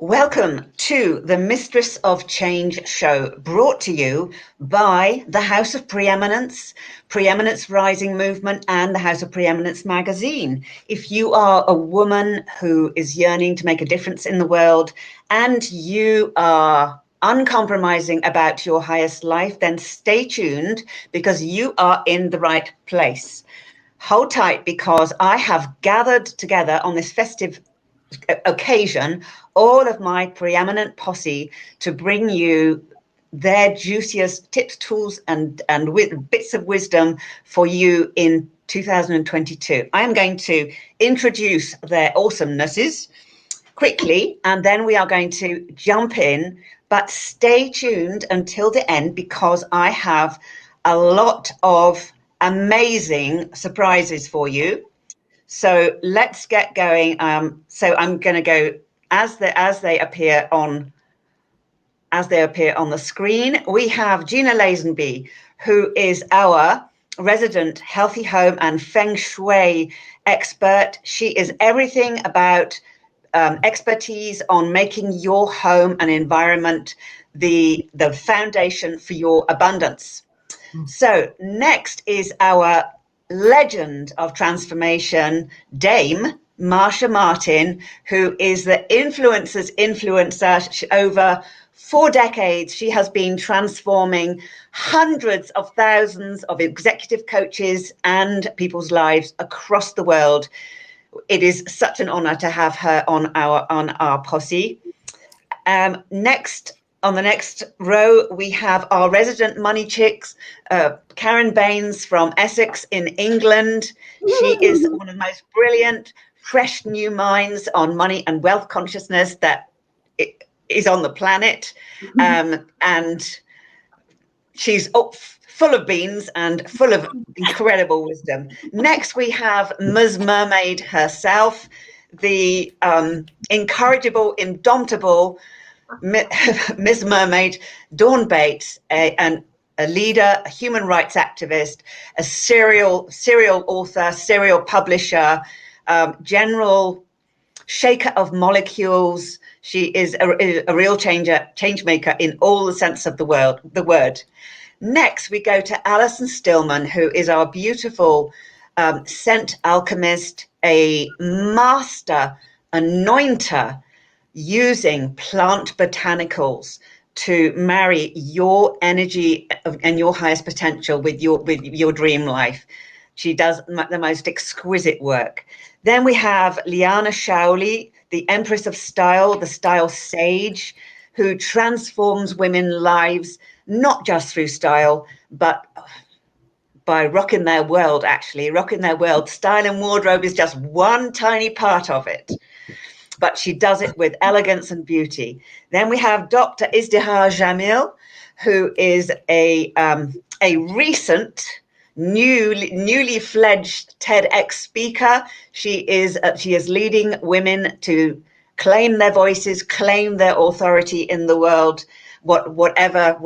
Welcome to the Mistress of Change show, brought to you by the House of Preeminence, Preeminence Rising Movement, and the House of Preeminence magazine. If you are a woman who is yearning to make a difference in the world and you are uncompromising about your highest life, then stay tuned because you are in the right place. Hold tight because I have gathered together on this festive occasion all of my preeminent posse to bring you their juiciest tips, tools, and bits of wisdom for you in 2022. I am going to introduce their awesomenesses quickly, and then we are going to jump in. But stay tuned until the end because I have a lot of amazing surprises for you. So let's get going. So I'm going to go as they appear on the screen. We have Gina Lazenby, who is our resident healthy home and feng shui expert. She is everything about expertise on making your home and environment the foundation for your abundance. So next is our legend of transformation, Dame Marsha Martin, who is the influencer. Over 4 decades, she has been transforming hundreds of thousands of executive coaches and people's lives across the world. It is such an honor to have her on our posse. Next, on the next row, we have our resident money chicks, Karen Baines from Essex in England. She is one of the most brilliant, fresh new minds on money and wealth consciousness that is on the planet. And she's full of beans and full of incredible wisdom. Next, we have Ms. Mermaid herself, the incorrigible, indomitable Miss Mermaid, Dawn Bates, a leader, a human rights activist, a serial author, serial publisher, general shaker of molecules. She is a real change maker in all the sense of the word. Next, we go to Alison Stillman, who is our beautiful scent alchemist, a master anointer, using plant botanicals to marry your energy and your highest potential with your dream life. She does the most exquisite work. Then we have Liana Shaoli, the Empress of Style, the style sage, who transforms women's lives, not just through style, but by rocking their world, actually. Rocking their world. Style and wardrobe is just one tiny part of it, but she does it with elegance and beauty. Then we have Dr. Izdihar Jamil, who is a recent, newly fledged TEDx speaker. She is leading women to claim their voices, claim their authority in the world, whatever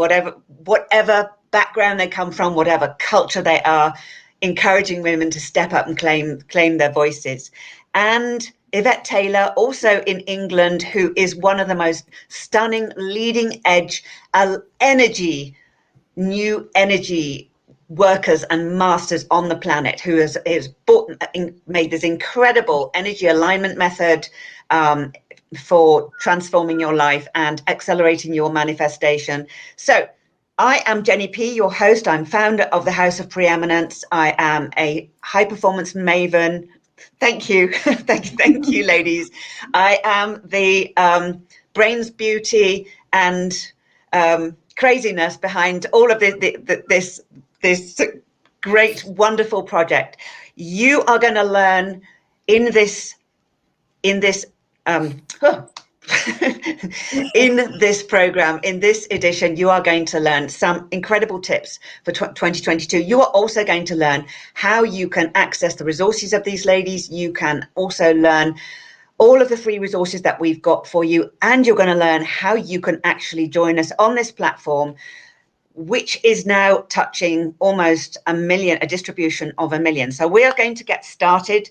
background they come from, whatever culture they are, encouraging women to step up and claim their voices. And Yvette Taylor, also in England, who is one of the most stunning, leading edge new energy workers and masters on the planet, who has made this incredible energy alignment method for transforming your life and accelerating your manifestation. So I am Jenny P, your host. I'm founder of the House of Preeminence. I am a high performance maven. Thank you. Thank you, ladies. I am the brains, beauty, and craziness behind all of this great, wonderful project. You are going to learn in this in this program, in this edition, you are going to learn some incredible tips for 2022. You are also going to learn how you can access the resources of these ladies. You can also learn all of the free resources that we've got for you, and you're going to learn how you can actually join us on this platform, which is now touching almost a distribution of 1 million. So we are going to get started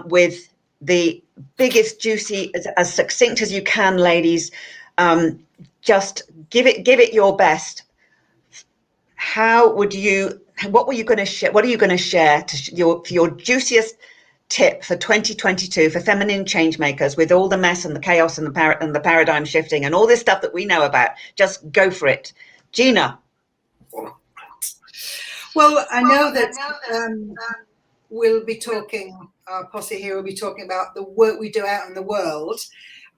with the biggest, juicy, as succinct as you can, ladies. Just give it your best. What were you going to share? What are you going to share your juiciest tip for 2022 for feminine change makers, with all the mess and the chaos and the paradigm shifting and all this stuff that we know about? Just go for it. Gina. Well, I know that we'll be talking, our posse here will be talking about the work we do out in the world.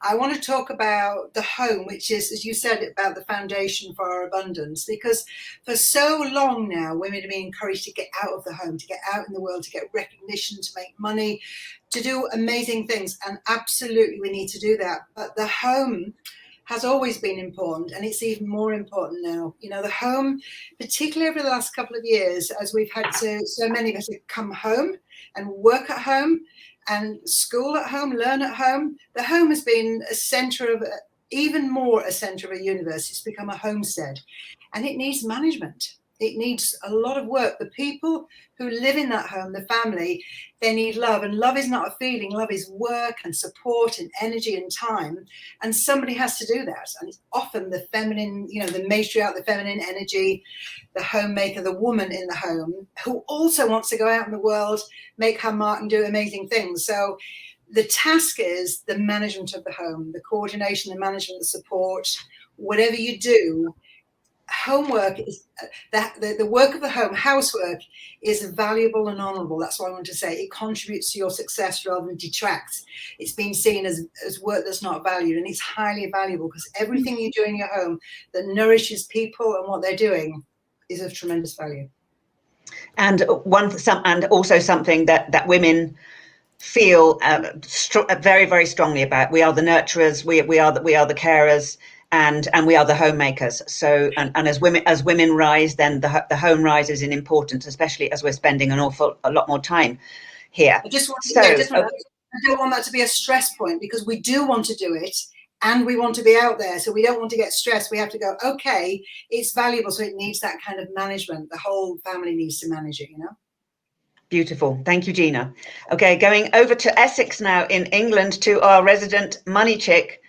I want to talk about the home, which is, as you said, about the foundation for our abundance, because for so long now, women are being encouraged to get out of the home, to get out in the world, to get recognition, to make money, to do amazing things. And absolutely, we need to do that. But the home has always been important, and it's even more important now. You know, the home, particularly over the last couple of years, as we've had so many of us have come home and work at home and school at home, learn at home. The home has been a center of, even more a center of a universe. It's become a homestead, and it needs management. It needs a lot of work. The people who live in that home, the family, they need love. And love is not a feeling. Love is work and support and energy and time. And somebody has to do that. And it's often the feminine, you know, the matriarch, the feminine energy, the homemaker, the woman in the home, who also wants to go out in the world, make her mark and do amazing things. So the task is the management of the home, the coordination, the management, the support, whatever you do. Homework is the work of the home, housework is valuable and honorable. That's what I want to say. It contributes to your success rather than detracts. It's been seen as work that's not valued, and it's highly valuable, because everything you do in your home that nourishes people and what they're doing is of tremendous value. And also something that women feel very, very strongly about. We are the nurturers. We are the carers. And we are the homemakers. So, and as women rise, then the home rises in importance, especially as we're spending a lot more time here. I don't want that to be a stress point, because we do want to do it and we want to be out there. So we don't want to get stressed. We have to go, okay, it's valuable. So it needs that kind of management. The whole family needs to manage it, you know? Beautiful. Thank you, Gina. Okay, going over to Essex now in England, to our resident money chick,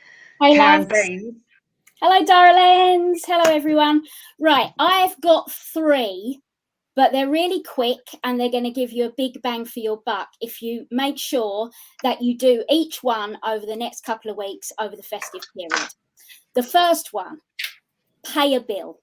Karen Baines. Hello, darlings. Hello, everyone. Right, I've got 3, but they're really quick and they're going to give you a big bang for your buck if you make sure that you do each one over the next couple of weeks over the festive period. The first one, pay a bill.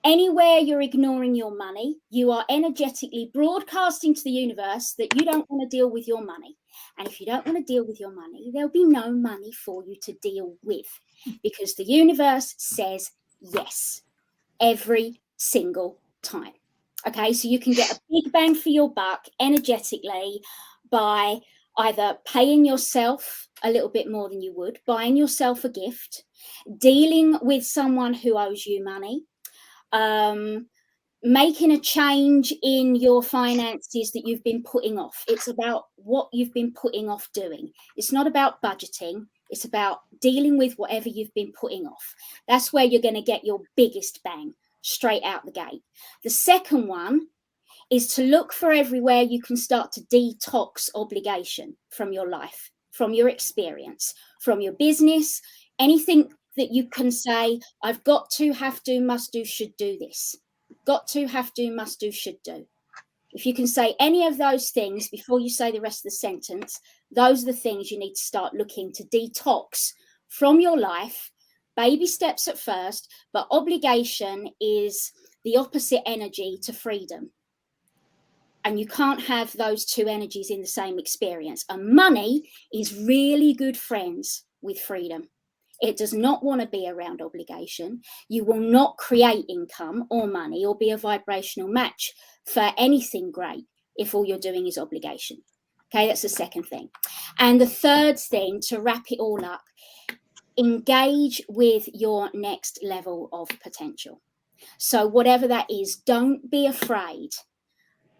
Anywhere you're ignoring your money, you are energetically broadcasting to the universe that you don't want to deal with your money. And if you don't want to deal with your money, there'll be no money for you to deal with, because the universe says yes every single time. Okay, so you can get a big bang for your buck energetically by either paying yourself a little bit more than you would, buying yourself a gift, dealing with someone who owes you money, making a change in your finances that you've been putting off. It's about what you've been putting off doing. It's not about budgeting. It's about dealing with whatever you've been putting off. That's where you're going to get your biggest bang straight out the gate. The second one is to look for everywhere you can start to detox obligation from your life, from your experience, from your business, anything that you can say, I've got to, have to, must do, should do this. Got to, have to, must do, should do. If you can say any of those things before you say the rest of the sentence, those are the things you need to start looking to detox from your life. Baby steps at first, but obligation is the opposite energy to freedom. And you can't have those two energies in the same experience. And money is really good friends with freedom. It does not want to be around obligation. You will not create income or money or be a vibrational match for anything great if all you're doing is obligation. Okay, that's the second thing. And the third thing, to wrap it all up, engage with your next level of potential. So whatever that is, don't be afraid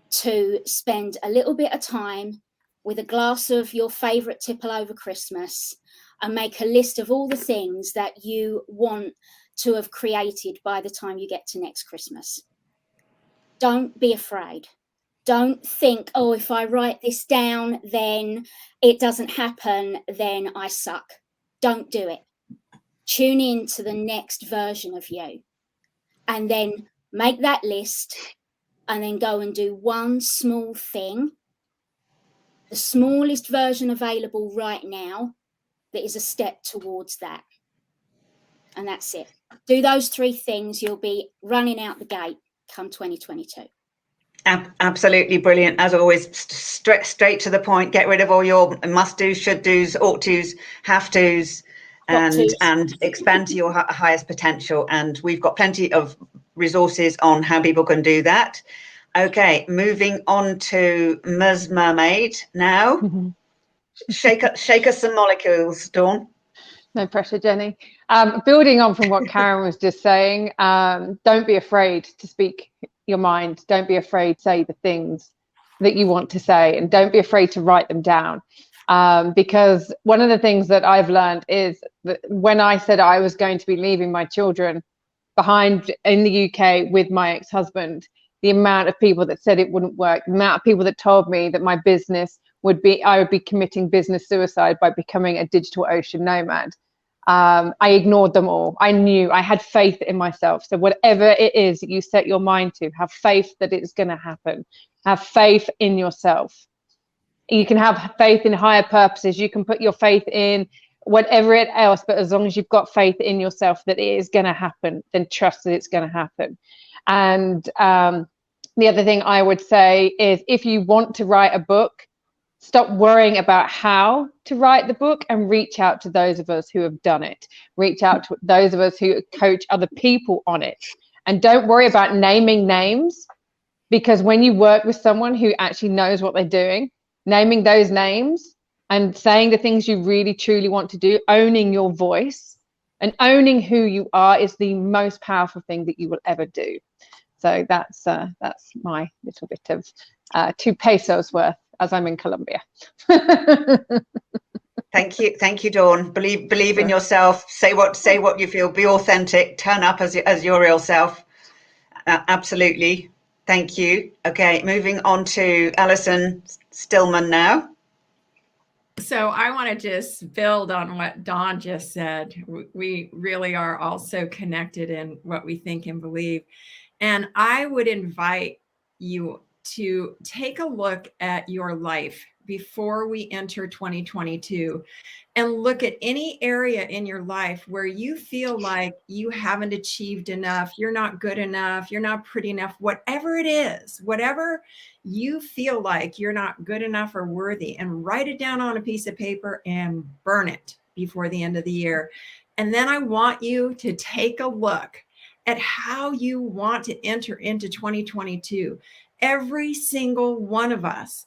to spend a little bit of time with a glass of your favorite tipple over Christmas and make a list of all the things that you want to have created by the time you get to next Christmas. Don't be afraid. Don't think, oh, if I write this down, then it doesn't happen, then I suck. Don't do it. Tune in to the next version of you, and then make that list, and then go and do one small thing, the smallest version available right now, that is a step towards that. And that's it. Do those 3 things, you'll be running out the gate come 2022. Absolutely brilliant, as always. Straight to the point. Get rid of all your must do's, should do's, ought to's, have to's, and expand to your highest potential. And we've got plenty of resources on how people can do that. Okay, moving on to Ms. Mermaid now. Shake us some molecules, Dawn. No pressure, Jenny. Building on from what Karen was just saying, don't be afraid to speak your mind. Don't be afraid to say the things that you want to say, and don't be afraid to write them down. Because one of the things that I've learned is that when I said I was going to be leaving my children behind in the UK with my ex-husband, the amount of people that said it wouldn't work, the amount of people that told me that my business I would be committing business suicide by becoming a digital ocean nomad. I ignored them all. I knew, I had faith in myself. So whatever it is that you set your mind to, have faith that it's going to happen. Have faith in yourself. You can have faith in higher purposes. You can put your faith in whatever it else, but as long as you've got faith in yourself that it is going to happen, then trust that it's going to happen. And the other thing I would say is, if you want to write a book, stop worrying about how to write the book and reach out to those of us who have done it. Reach out to those of us who coach other people on it. And don't worry about naming names, because when you work with someone who actually knows what they're doing, naming those names and saying the things you really truly want to do, owning your voice and owning who you are, is the most powerful thing that you will ever do. So that's my little bit of 2 pesos worth, as I'm in Colombia. Thank you, Dawn. Believe in yourself. Say what you feel. Be authentic. Turn up as your real self. Absolutely. Thank you. Okay, moving on to Alison Stillman now. So I want to just build on what Dawn just said. We really are all so connected in what we think and believe. And I would invite you to take a look at your life before we enter 2022 and look at any area in your life where you feel like you haven't achieved enough, you're not good enough, you're not pretty enough, whatever it is, whatever you feel like you're not good enough or worthy, and write it down on a piece of paper and burn it before the end of the year. And then I want you to take a look at how you want to enter into 2022. Every single one of us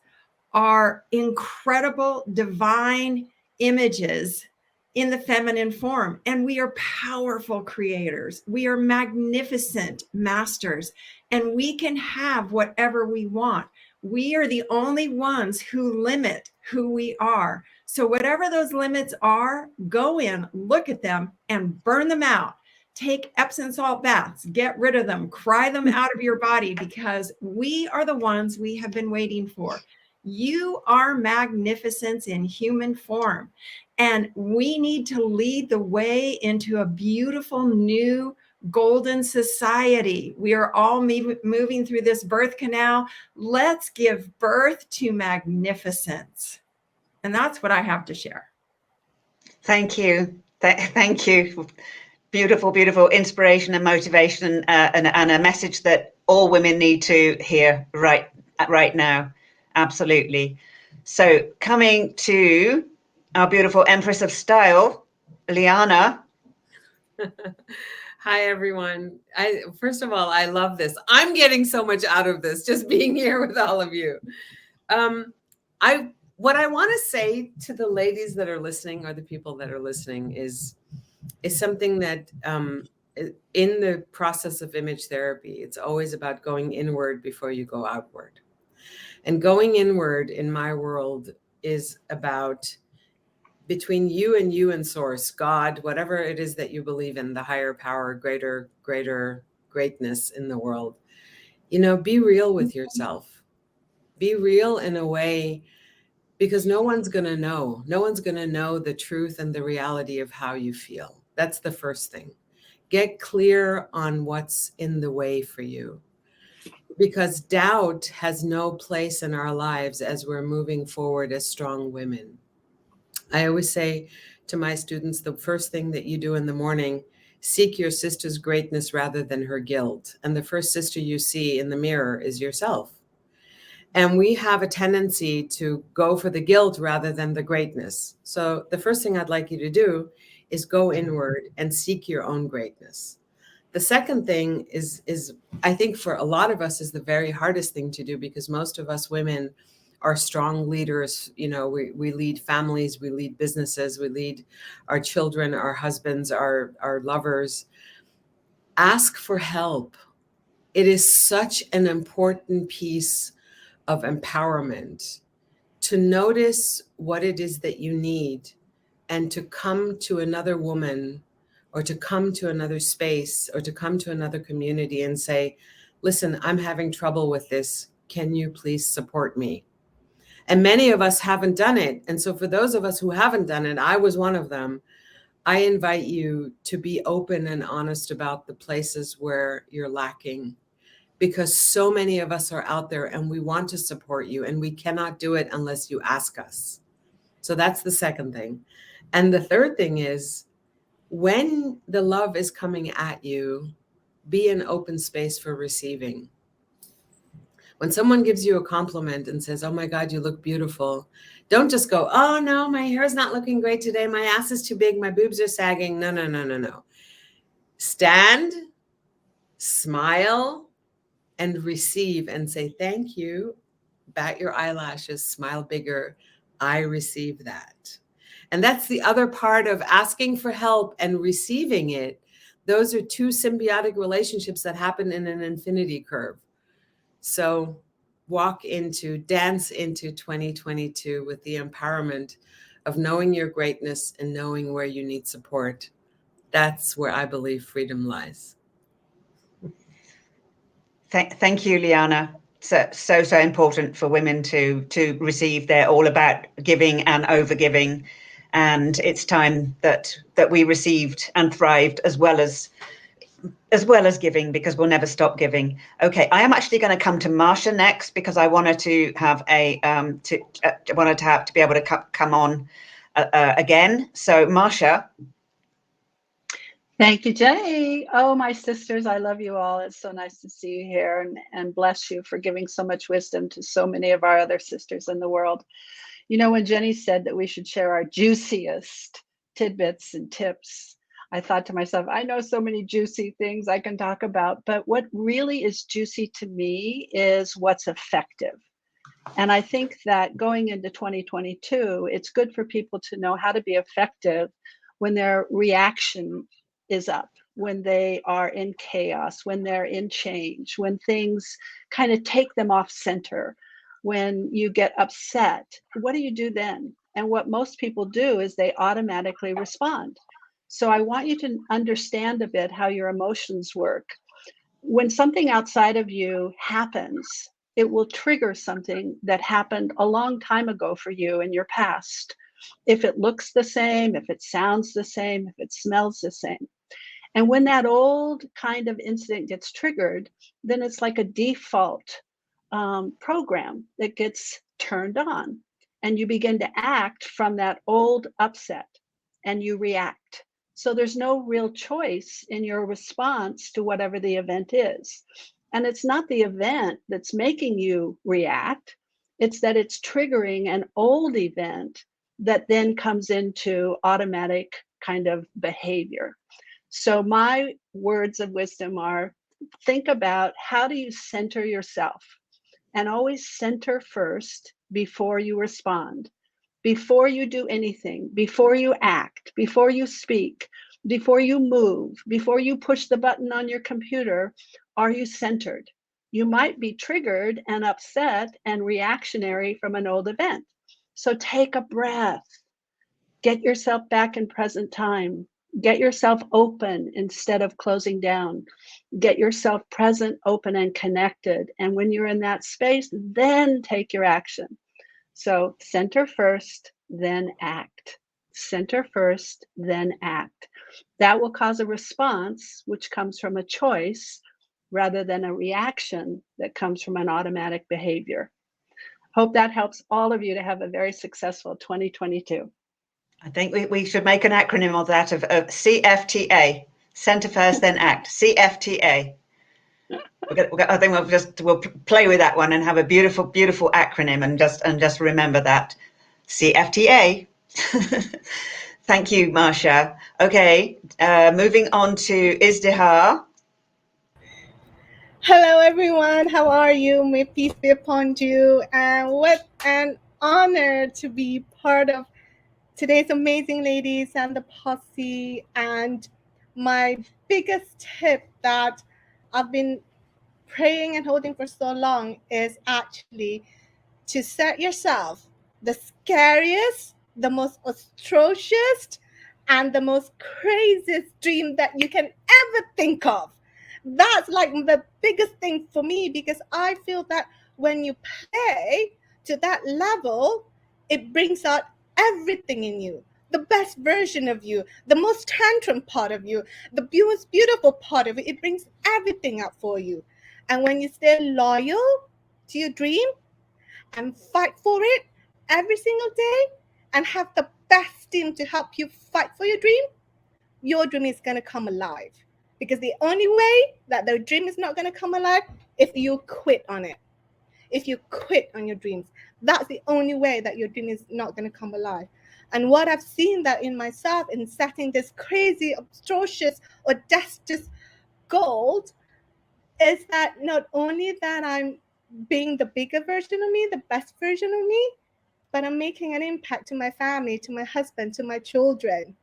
are incredible divine images in the feminine form, and we are powerful creators. We are magnificent masters, and we can have whatever we want. We are the only ones who limit who we are. So whatever those limits are, go in, look at them, and burn them out. Take Epsom salt baths, get rid of them, cry them out of your body, because we are the ones we have been waiting for. You are magnificence in human form, and we need to lead the way into a beautiful new golden society. We are all moving through this birth canal. Let's give birth to magnificence. And that's what I have to share. Thank you. Thank you. Beautiful, beautiful inspiration and motivation, and a message that all women need to hear right now. Absolutely. So coming to our beautiful Empress of Style, Liana. Hi, everyone. First of all, I love this. I'm getting so much out of this, just being here with all of you. What I want to say to the ladies that are listening, or the people that are listening, is something that in the process of image therapy, it's always about going inward before you go outward. And going inward in my world is about between you and source, God, whatever it is that you believe in, the higher power, greater greatness in the world. You know, be real with yourself. Be real in a way, because no one's going to know. No one's going to know the truth and the reality of how you feel. That's the first thing. Get clear on what's in the way for you, because doubt has no place in our lives as we're moving forward as strong women. I always say to my students, the first thing that you do in the morning, seek your sister's greatness rather than her guilt. And the first sister you see in the mirror is yourself. And we have a tendency to go for the guilt rather than the greatness. So the first thing I'd like you to do is go inward and seek your own greatness. The second thing is I think for a lot of us is the very hardest thing to do, because most of us women are strong leaders. You know, we lead families, we lead businesses, we lead our children, our husbands, our lovers. Ask for help. It is such an important piece of empowerment to notice what it is that you need, and to come to another woman, or to come to another space, or to come to another community and say, listen, I'm having trouble with this. Can you please support me? And many of us haven't done it. And so for those of us who haven't done it, I was one of them. I invite you to be open and honest about the places where you're lacking, because so many of us are out there and we want to support you, and we cannot do it unless you ask us. So that's the second thing. And the third thing is, when the love is coming at you, be an open space for receiving. When someone gives you a compliment and says, oh my God, you look beautiful, don't just go, oh no, my hair is not looking great today. My ass is too big. My boobs are sagging. No, no, no, no, no. Stand, smile, and receive, and say, thank you. Bat your eyelashes, smile bigger. I receive that. And that's the other part of asking for help and receiving it. Those are two symbiotic relationships that happen in an infinity curve. So dance into 2022 with the empowerment of knowing your greatness and knowing where you need support. That's where I believe freedom lies. Thank you, Liana. So important for women to receive. They're all about giving and overgiving, and it's time that we received and thrived as well as giving, because we'll never stop giving. Okay, I am actually going to come to Marsha next, because I wanted to have to be able to come on again. So Marsha. Thank you, Jenny. Oh, my sisters, I love you all. It's so nice to see you here, and bless you for giving so much wisdom to so many of our other sisters in the world. You know, when Jenny said that we should share our juiciest tidbits and tips, I thought to myself, I know so many juicy things I can talk about, but what really is juicy to me is what's effective. And I think that going into 2022, it's good for people to know how to be effective when their reaction is up, when they are in chaos, when they're in change, when things kind of take them off center, when you get upset. What do you do then? And what most people do is they automatically respond. So I want you to understand a bit how your emotions work. When something outside of you happens, it will trigger something that happened a long time ago for you in your past. If it looks the same, if it sounds the same, if it smells the same. And when that old kind of incident gets triggered, then it's like a default program that gets turned on, and you begin to act from that old upset, and you react. So there's no real choice in your response to whatever the event is. And it's not the event that's making you react. It's that it's triggering an old event that then comes into automatic kind of behavior. So my words of wisdom are, think about, how do you center yourself? And always center first before you respond, before you do anything, before you act, before you speak, before you move, before you push the button on your computer. Are you centered? You might be triggered and upset and reactionary from an old event. So take a breath. Get yourself back in present time. Get yourself open instead of closing down. Get yourself present, open, and connected. And when you're in that space, then take your action. So center first, then act. Center first, then act. That will cause a response, which comes from a choice rather than a reaction that comes from an automatic behavior. Hope that helps all of you to have a very successful 2022. I think we should make an acronym of that, of CFTA, center first, then act. CFTA. I think we'll play with that one and have a beautiful, beautiful acronym, and just remember that. CFTA. Thank you, Marsha. Okay, moving on to Izdihar. Hello, everyone. How are you? May peace be upon you. And what an honor to be part of today's amazing ladies and the posse. And my biggest tip that I've been praying and holding for so long is actually to set yourself the scariest, the most atrocious, and the most craziest dream that you can ever think of. That's like the biggest thing for me, because I feel that when you play to that level, it brings out everything in you, the best version of you, the most tantrum part of you, the most beautiful part of it. It brings everything out for you. And when you stay loyal to your dream and fight for it every single day and have the best team to help you fight for your dream is going to come alive. Because the only way that the dream is not going to come alive, if you quit on it. If you quit on your dreams, that's the only way that your dream is not going to come alive. And what I've seen that in myself in setting this crazy, atrocious, audacious goal is that not only that I'm being the bigger version of me, the best version of me, but I'm making an impact to my family, to my husband, to my children,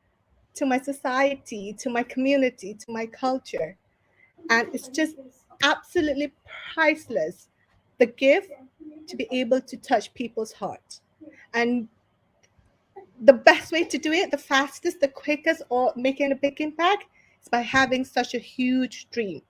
to my society, to my community, to my culture. And it's just absolutely priceless, the gift to be able to touch people's hearts. And the best way to do it, the fastest, the quickest, or making a big impact, is by having such a huge dream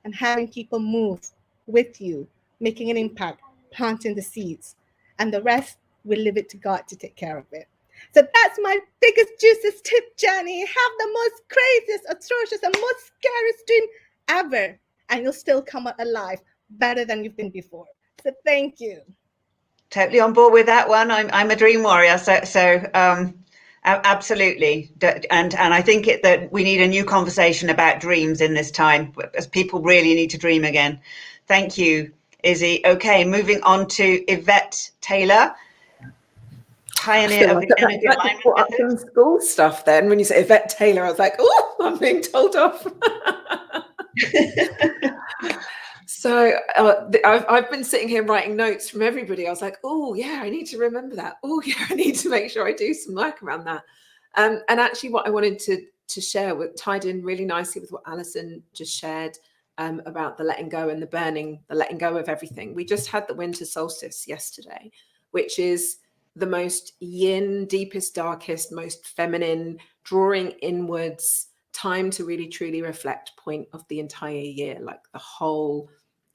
and having people move with you, making an impact, planting the seeds. And the rest, we'll leave it to God to take care of it. So that's my biggest, juiciest tip, Jenny. Have the most craziest, atrocious, and most scariest dream ever, and you'll still come out alive better than you've been before. So thank you. Totally on board with that one. I'm a dream warrior, so absolutely. And I think that we need a new conversation about dreams in this time, as people really need to dream again. Thank you, Izzy. Okay, moving on to Yvette Taylor. Pioneer of the energy alignment method. Some school stuff then. When you say Yvette Taylor, I was like, oh, I'm being told off. So I've been sitting here writing notes from everybody. I was like, oh, yeah, I need to remember that. Oh, yeah, I need to make sure I do some work around that. And actually what I wanted to share tied in really nicely with what Alison just shared about the letting go and the burning, the letting go of everything. We just had the winter solstice yesterday, which is the most yin, deepest, darkest, most feminine, drawing inwards time to really truly reflect point of the entire year. Like the whole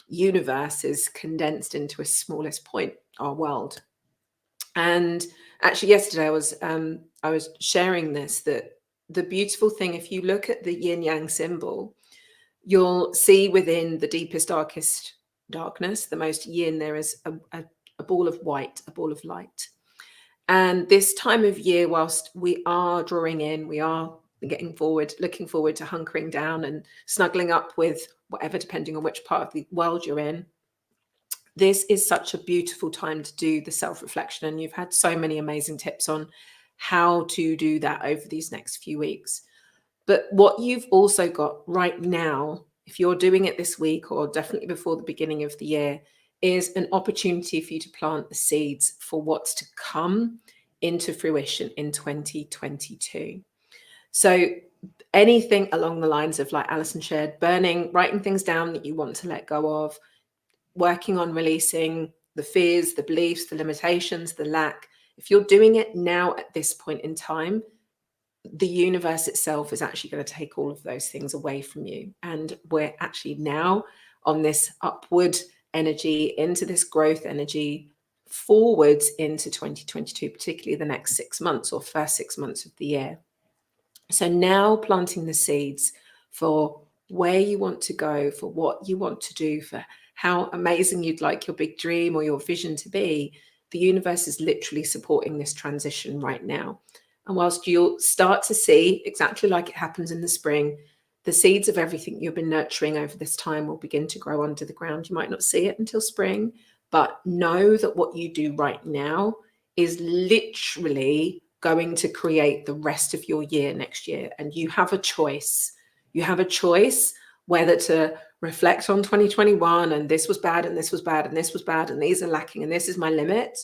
universe is condensed into a smallest point, our world. And actually yesterday I was sharing this, that the beautiful thing, if you look at the yin yang symbol, you'll see within the deepest, darkest darkness, the most yin, there is a ball of white, a ball of light. And this time of year, whilst we are drawing in, we are getting forward, looking forward to hunkering down and snuggling up with whatever, depending on which part of the world you're in, this is such a beautiful time to do the self-reflection. And you've had so many amazing tips on how to do that over these next few weeks. But what you've also got right now, if you're doing it this week or definitely before the beginning of the year, is an opportunity for you to plant the seeds for what's to come into fruition in 2022. So anything along the lines of, like Alison shared, burning, writing things down that you want to let go of, working on releasing the fears, the beliefs, the limitations, the lack. If you're doing it now at this point in time, the universe itself is actually going to take all of those things away from you. And we're actually now on this upward energy, into this growth energy, forwards into 2022, particularly the next 6 months or first 6 months of the year. So now planting the seeds for where you want to go, for what you want to do, for how amazing you'd like your big dream or your vision to be. The universe is literally supporting this transition right now. And whilst you'll start to see, exactly like it happens in the spring, the seeds of everything you've been nurturing over this time will begin to grow under the ground. You might not see it until spring, but know that what you do right now is literally going to create the rest of your year next year. And you have a choice. You have a choice whether to reflect on 2021 and this was bad and this was bad and this was bad and these are lacking and this is my limit,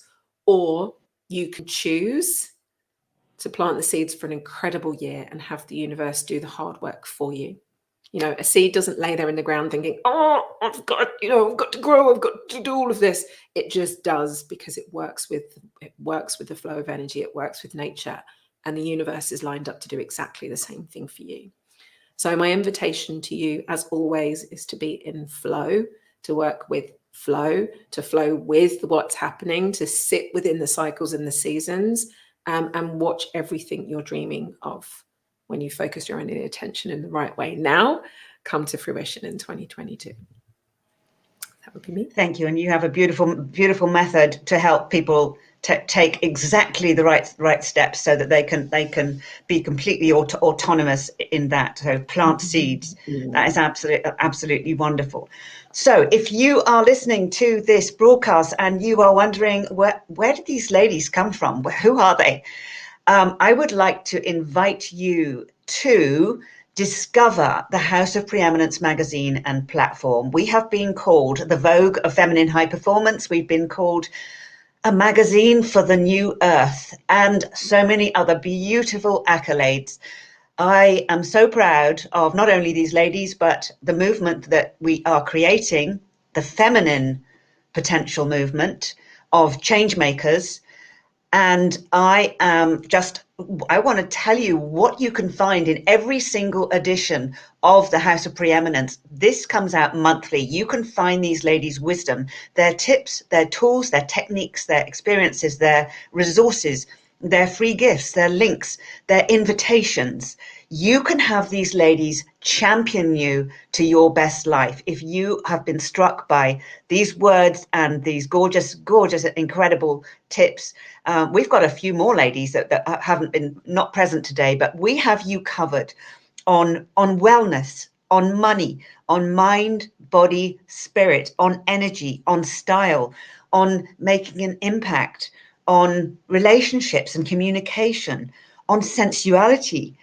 or you can choose to plant the seeds for an incredible year and have the universe do the hard work for you. You know, a seed doesn't lay there in the ground thinking, oh, I've got to grow, I've got to do all of this. It just does, because it works with the flow of energy, it works with nature, and the universe is lined up to do exactly the same thing for you. So my invitation to you, as always, is to be in flow, to work with flow, to flow with what's happening, to sit within the cycles and the seasons, and watch everything you're dreaming of when you focus your energy attention in the right way now come to fruition in 2022. That would be me. Thank you. And you have a beautiful, beautiful method to help people take exactly the right steps so that they can be completely autonomous in that. So plant seeds. That is absolutely wonderful. So if you are listening to this broadcast and you are wondering where did these ladies come from? Who are they? I would like to invite you to discover the House of Preeminence magazine and platform. We have been called the Vogue of Feminine High Performance. We've been called a magazine for the new earth, and so many other beautiful accolades. I am so proud of not only these ladies, but the movement that we are creating, the feminine potential movement of change makers. And I want to tell you what you can find in every single edition of the House of Preeminence. This comes out monthly. You can find these ladies' wisdom, their tips, their tools, their techniques, their experiences, their resources, their free gifts, their links, their invitations. You can have these ladies champion you to your best life. If you have been struck by these words and these gorgeous, gorgeous, incredible tips, we've got a few more ladies that haven't been not present today, but we have you covered on wellness, on money, on mind, body, spirit, on energy, on style, on making an impact, on relationships and communication, on sensuality,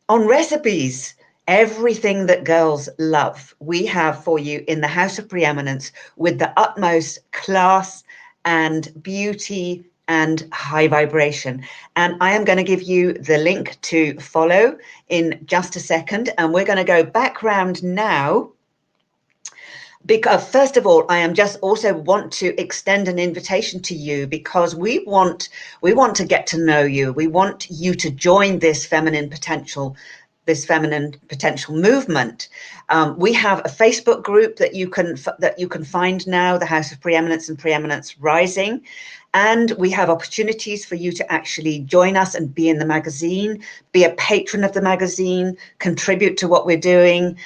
on recipes. Everything that girls love, we have for you in the House of Preeminence with the utmost class and beauty and high vibration. And I am going to give you the link to follow in just a second. And we're going to go back round now, because first of all, I am just also want to extend an invitation to you, because we want to get to know you. We want you to join this feminine potential movement. We have a Facebook group that you can find now, the House of Preeminence and Preeminence Rising. And we have opportunities for you to actually join us and be in the magazine, be a patron of the magazine, contribute to what we're doing,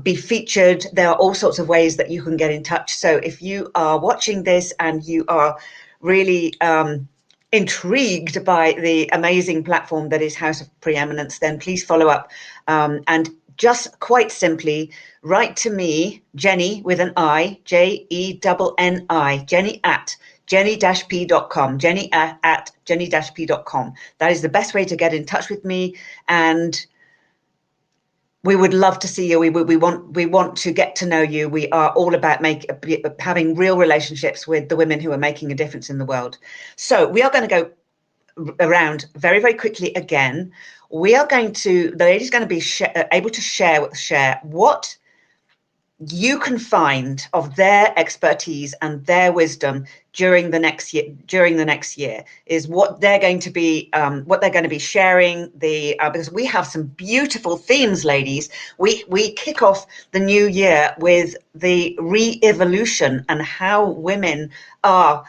be featured. There are all sorts of ways that you can get in touch. So if you are watching this and you are really intrigued by the amazing platform that is House of Preeminence, then please follow up and just quite simply write to me, Jenny with an I, Jenni, Jenny at jenny-p.com, Jenny at jenny-p.com. That is the best way to get in touch with me, and we would love to see you. We want to get to know you. We are all about having real relationships with the women who are making a difference in the world. So we are going to go around very, very quickly again. The lady's going to be able to share what you can find of their expertise and their wisdom during the next year is what they're going to be sharing. Because we have some beautiful themes, ladies. We kick off the new year with the re-evolution and how women are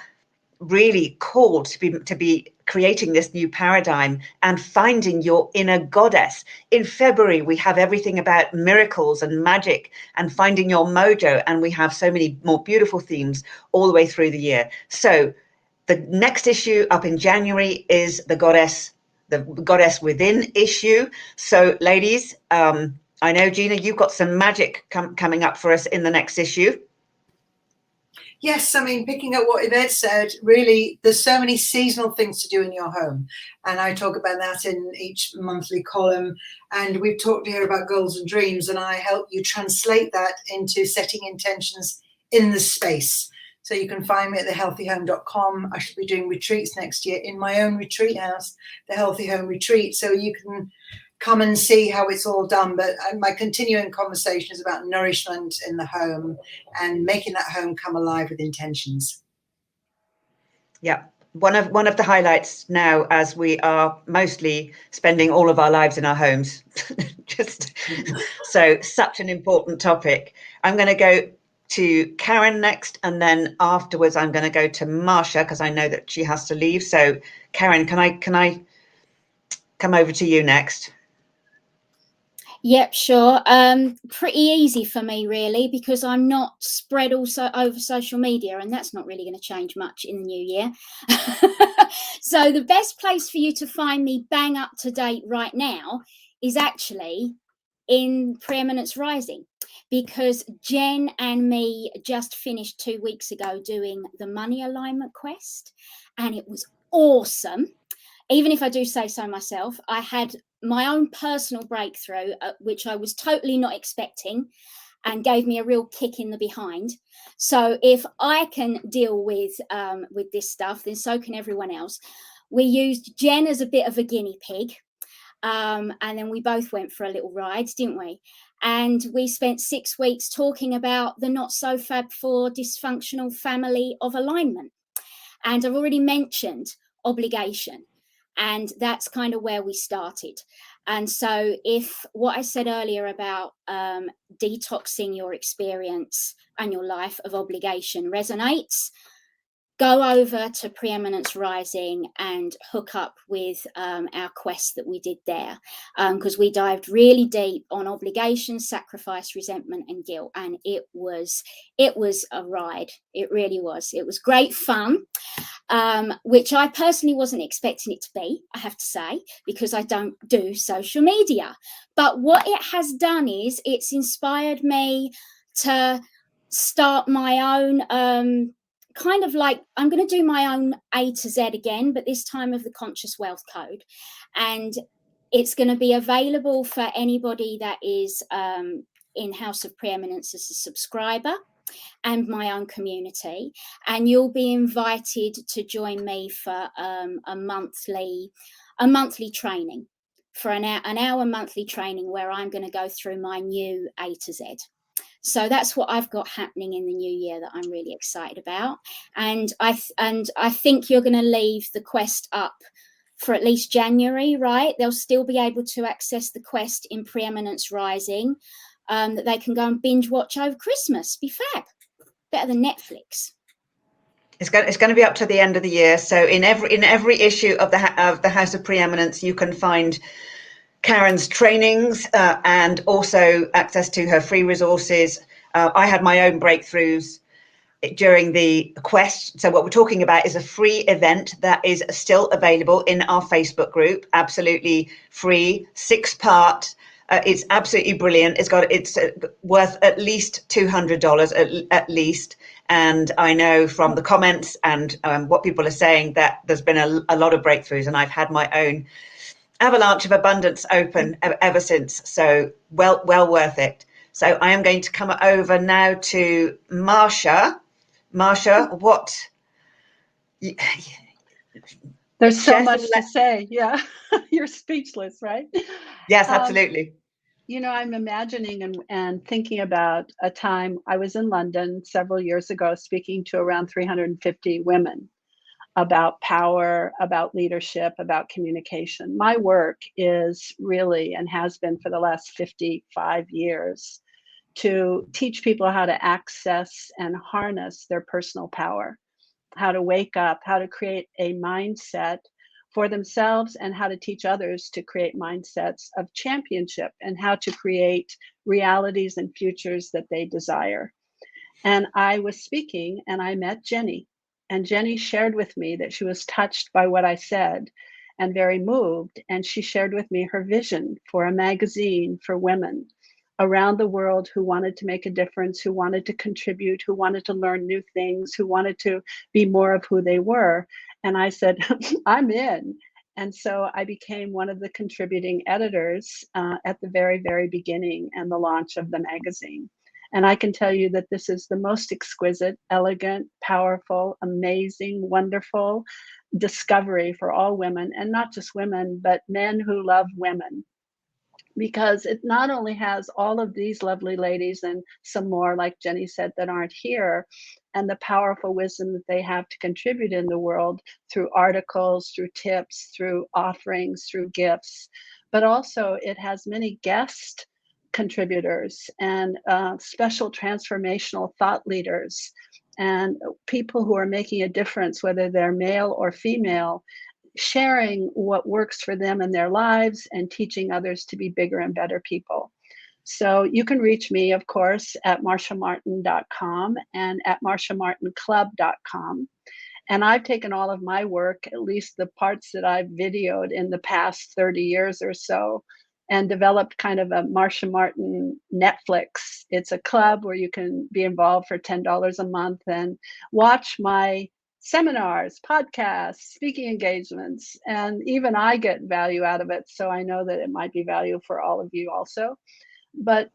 really called to be creating this new paradigm and finding your inner goddess. In February, we have everything about miracles and magic and finding your mojo, and we have so many more beautiful themes all the way through the year. So the next issue up in January is the goddess within issue. So ladies, I know, Gina, you've got some magic coming up for us in the next issue. Yes, I mean, picking up what Yvette said, really, there's so many seasonal things to do in your home. And I talk about that in each monthly column. And we've talked here about goals and dreams, and I help you translate that into setting intentions in the space. So you can find me at thehealthyhome.com. I should be doing retreats next year in my own retreat house, the Healthy Home Retreat. So you can come and see how it's all done. But my continuing conversation is about nourishment in the home and making that home come alive with intentions. Yeah. One of the highlights now, as we are mostly spending all of our lives in our homes, so such an important topic. I'm going to go to Karen next, and then afterwards I'm going to go to Marsha because I know that she has to leave. So Karen, can I come over to you next? Yep, sure. Pretty easy for me, really, because I'm not spread also over social media, and that's not really going to change much in the new year. So the best place for you to find me bang up to date right now is actually in Preeminence Rising, because Jen and me just finished 2 weeks ago doing the money alignment quest, and it was awesome. Even if I do say so myself, I had my own personal breakthrough, which I was totally not expecting, and gave me a real kick in the behind. So if I can deal with this stuff, then so can everyone else. We used Jen as a bit of a guinea pig, and then we both went for a little ride, didn't we? And we spent 6 weeks talking about the not so fab 4 dysfunctional family of alignment. And I've already mentioned obligation. And that's kind of where we started. And so if what I said earlier about detoxing your experience and your life of obligation resonates, go over to Preeminence Rising and hook up with our quest that we did there, because we dived really deep on obligation, sacrifice, resentment, and guilt, and it was a ride. It really was. It was great fun, which I personally wasn't expecting it to be, I have to say, because I don't do social media. But what it has done is it's inspired me to start my own kind of like, I'm going to do my own A to Z again, but this time of the Conscious Wealth Code. And it's going to be available for anybody that is in House of Preeminence as a subscriber and my own community. And you'll be invited to join me for a monthly training, for an hour monthly training where I'm going to go through my new A to Z. So that's what I've got happening in the new year that I'm really excited about. And I think you're going to leave the quest up for at least January, right? They'll still be able to access the quest in Preeminence Rising, that they can go and binge watch over Christmas. Be fab. Better than Netflix. It's going to be up to the end of the year. So in every issue of the House of Preeminence, you can find Karen's trainings and also access to her free resources. I had my own breakthroughs during the quest. So what we're talking about is a free event that is still available in our Facebook group, absolutely free, 6-part. It's absolutely brilliant. It's worth at least $200 at least. And I know from the comments and what people are saying that there's been a lot of breakthroughs, and I've had my own avalanche of abundance open ever since. So well worth it. So I am going to come over now to Marsha. Marsha, what? There's so much to say. Yeah, you're speechless, right? Yes, absolutely. I'm imagining and thinking about a time I was in London several years ago speaking to around 350 women about power, about leadership, about communication. My work is really, and has been for the last 55 years, to teach people how to access and harness their personal power, how to wake up, how to create a mindset for themselves, and how to teach others to create mindsets of championship and how to create realities and futures that they desire. And I was speaking and I met Jenny, and Jenny shared with me that she was touched by what I said and very moved. And she shared with me her vision for a magazine for women around the world who wanted to make a difference, who wanted to contribute, who wanted to learn new things, who wanted to be more of who they were. And I said, I'm in. And so I became one of the contributing editors at the very, very beginning and the launch of the magazine. And I can tell you that this is the most exquisite, elegant, powerful, amazing, wonderful discovery for all women, and not just women, but men who love women. Because it not only has all of these lovely ladies and some more, like Jenny said, that aren't here, and the powerful wisdom that they have to contribute in the world through articles, through tips, through offerings, through gifts, but also it has many guest contributors and special transformational thought leaders and people who are making a difference, whether they're male or female, sharing what works for them in their lives and teaching others to be bigger and better people. So you can reach me, of course, at marshamartin.com and at marshamartinclub.com. And I've taken all of my work, at least the parts that I've videoed in the past 30 years or so, and developed kind of a Marsha Martin Netflix. It's a club where you can be involved for $10 a month and watch my seminars, podcasts, speaking engagements, and even I get value out of it. So I know that it might be value for all of you also. But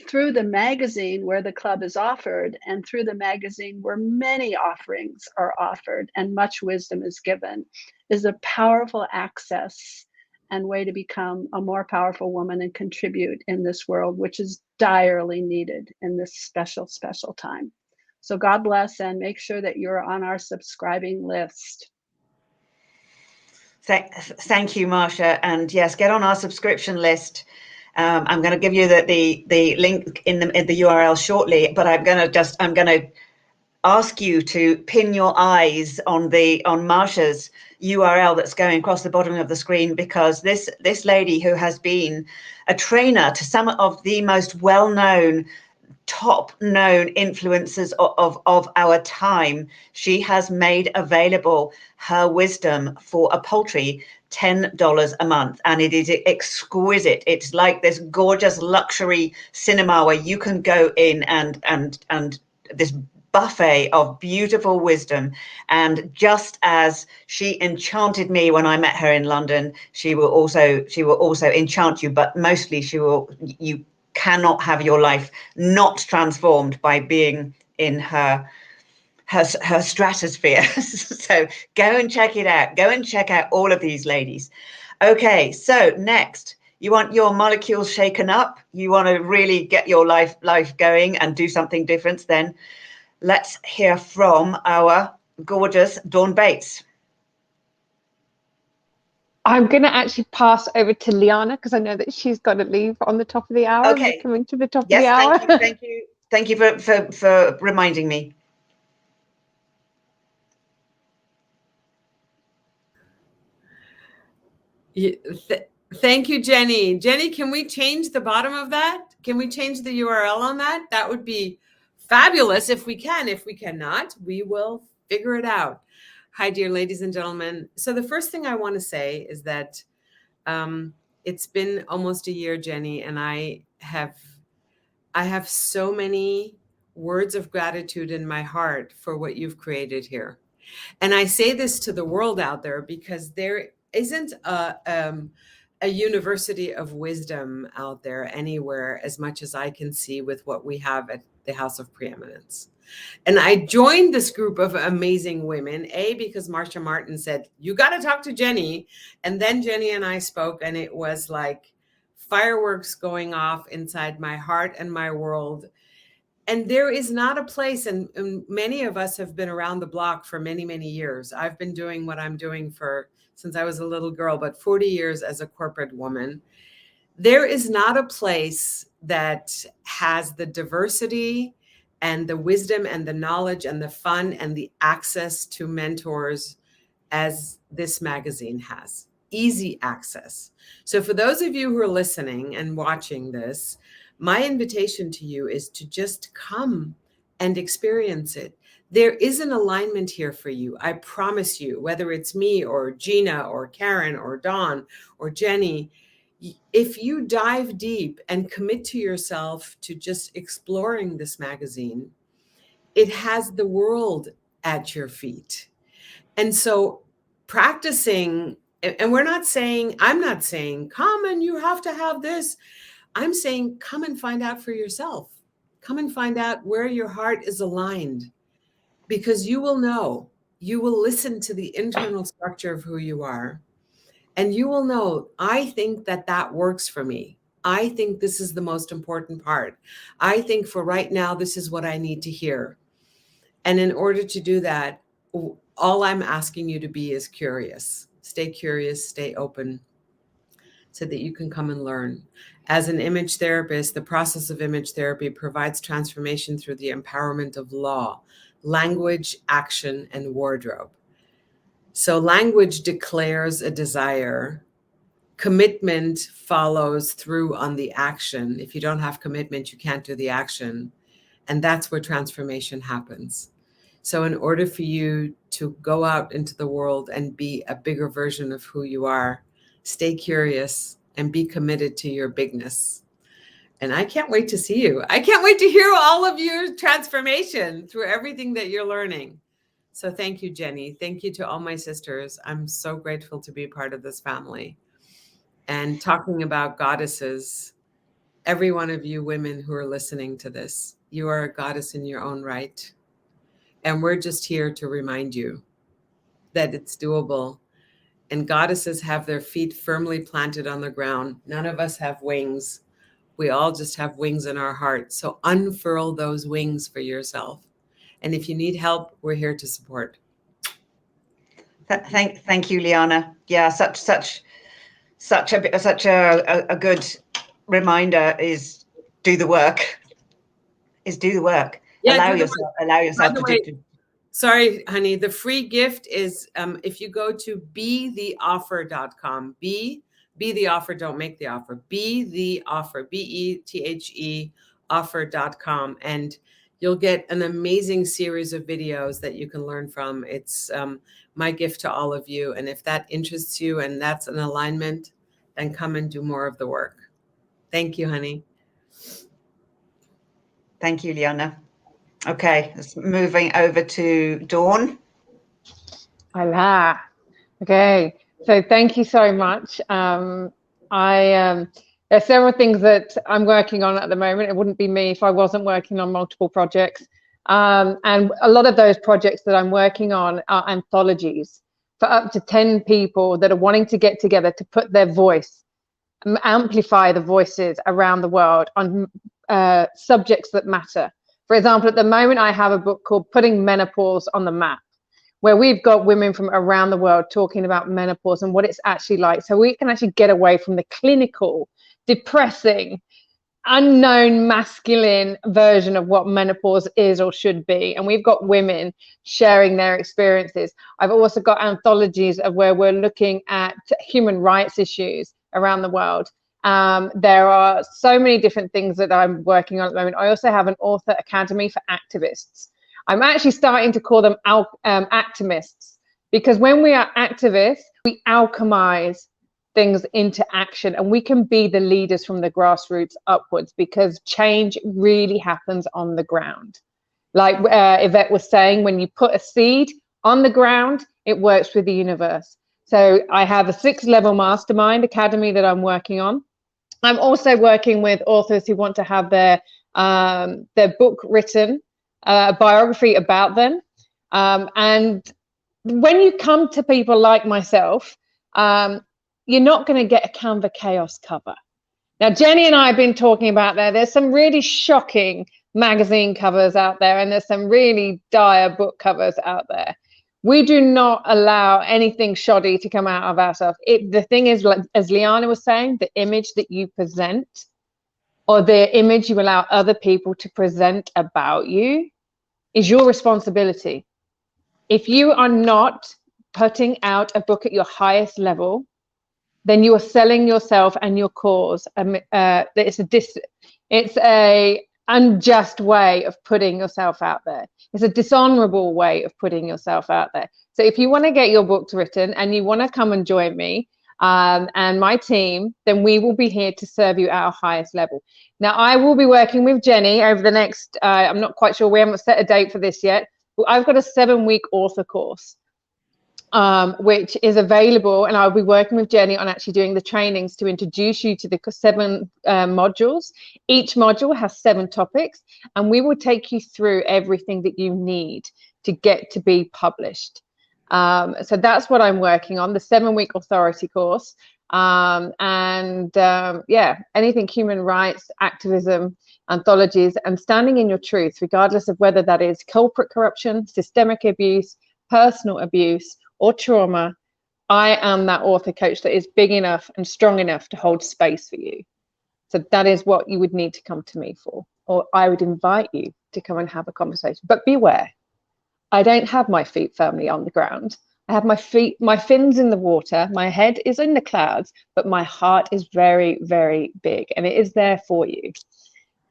through the magazine where the club is offered, and through the magazine where many offerings are offered and much wisdom is given, is a powerful access and way to become a more powerful woman and contribute in this world, which is direly needed in this special, special time. So God bless, and make sure that you're on our subscribing list. Thank you, Marsha. And yes, get on our subscription list. I'm going to give you the link in the URL shortly, but I'm going to ask you to pin your eyes on Marsha's URL that's going across the bottom of the screen, because this lady, who has been a trainer to some of the most well-known, top-known influencers of our time, she has made available her wisdom for a paltry $10 a month, and it is exquisite. It's like this gorgeous luxury cinema where you can go in and this buffet of beautiful wisdom. And just as she enchanted me when I met her in London, she will also enchant you, but mostly you cannot have your life not transformed by being in her stratosphere. So go and check it out. Go and check out all of these ladies. Okay, so next, you want your molecules shaken up, you want to really get your life going and do something different, then let's hear from our gorgeous Dawn Bates. I'm going to actually pass over to Liana, because I know that she's got to leave on the top of the hour. Okay. We're coming to the top of the hour. Thank you for reminding me. Thank you, Jenny. Jenny, can we change the bottom of that? Can we change the URL on that? That would be fabulous if we can. If we cannot, we will figure it out. Hi, dear ladies and gentlemen. So the first thing I want to say is that it's been almost a year, Jenny, and I have so many words of gratitude in my heart for what you've created here. And I say this to the world out there because there isn't a university of wisdom out there anywhere as much as I can see with what we have at the House of Preeminence. And I joined this group of amazing women, because Marsha Martin said, you got to talk to Jenny. And then Jenny and I spoke, and it was like fireworks going off inside my heart and my world. And there is not a place, and many of us have been around the block for many, many years. I've been doing what I'm doing since I was a little girl, but 40 years as a corporate woman. There is not a place that has the diversity and the wisdom and the knowledge and the fun and the access to mentors as this magazine has. Easy access. So for those of you who are listening and watching this, my invitation to you is to just come and experience it. There is an alignment here for you. I promise you, whether it's me or Gina or Karen or Dawn or Jenny, if you dive deep and commit to yourself to just exploring this magazine, it has the world at your feet. And so practicing, and I'm not saying, come and you have to have this. I'm saying, come and find out for yourself. Come and find out where your heart is aligned, because you will know, you will listen to the internal structure of who you are. And you will know, I think that works for me. I think this is the most important part. I think for right now, this is what I need to hear. And in order to do that, all I'm asking you to be is curious. Stay curious, stay open, so that you can come and learn. As an image therapist, the process of image therapy provides transformation through the empowerment of law, language, action, and wardrobe. So language declares a desire. Commitment follows through on the action. If you don't have commitment, you can't do the action. And that's where transformation happens. So in order for you to go out into the world and be a bigger version of who you are, stay curious and be committed to your bigness. And I can't wait to see you. I can't wait to hear all of your transformation through everything that you're learning. So thank you, Jenny. Thank you to all my sisters. I'm so grateful to be part of this family. And talking about goddesses, every one of you women who are listening to this, you are a goddess in your own right. And we're just here to remind you that it's doable. And goddesses have their feet firmly planted on the ground. None of us have wings. We all just have wings in our heart. So unfurl those wings for yourself. And if you need help, we're here to support. Thank you, Liana. Yeah, such a good reminder is do the work. Yeah, allow yourself to do. Sorry, honey. The free gift is if you go to betheoffer.com. Be the offer, don't make the offer. Be the offer, BETHE offer.com. And you'll get an amazing series of videos that you can learn from. It's my gift to all of you. And if that interests you and that's an alignment, then come and do more of the work. Thank you, honey. Thank you, Liana. Okay, let's moving over to Dawn. Hola. Okay, so thank you so much. There's several things that I'm working on at the moment. It wouldn't be me if I wasn't working on multiple projects. And a lot of those projects that I'm working on are anthologies for up to 10 people that are wanting to get together to put their voice, amplify the voices around the world on subjects that matter. For example, at the moment, I have a book called Putting Menopause on the Map, where we've got women from around the world talking about menopause and what it's actually like. So we can actually get away from the clinical, depressing, unknown masculine version of what menopause is or should be. And we've got women sharing their experiences. I've also got anthologies of where we're looking at human rights issues around the world. There are so many different things that I'm working on at the moment. I also have an author academy for activists. I'm actually starting to call them actimists, because when we are activists, we alchemize things into action, and we can be the leaders from the grassroots upwards, because change really happens on the ground. Like Yvette was saying, when you put a seed on the ground, it works with the universe. So I have a 6-level mastermind academy that I'm working on. I'm also working with authors who want to have their book written, a biography about them. And when you come to people like myself, you're not going to get a Canva Chaos cover. Now, Jenny and I have been talking about there's some really shocking magazine covers out there, and there's some really dire book covers out there. We do not allow anything shoddy to come out of ourselves. The thing is, like, as Liana was saying, the image that you present, or the image you allow other people to present about you, is your responsibility. If you are not putting out a book at your highest level, then you are selling yourself and your cause. It's a unjust way of putting yourself out there. It's a dishonorable way of putting yourself out there. So if you want to get your books written and you want to come and join me and my team, then we will be here to serve you at our highest level. Now, I will be working with Jenny over the next, I'm not quite sure, we haven't set a date for this yet, but I've got a 7-week author course, which is available, and I'll be working with Jenny on actually doing the trainings to introduce you to the 7 modules. Each module has 7 topics, and we will take you through everything that you need to get to be published. So that's what I'm working on, the 7-week authority course. Yeah, anything human rights, activism, anthologies, and standing in your truth, regardless of whether that is corporate corruption, systemic abuse, personal abuse, or trauma. I am that author coach that is big enough and strong enough to hold space for you. So that is what you would need to come to me for, or I would invite you to come and have a conversation. But beware, I don't have my feet firmly on the ground. I have my fins in the water, my head is in the clouds, but my heart is very, very big, and it is there for you.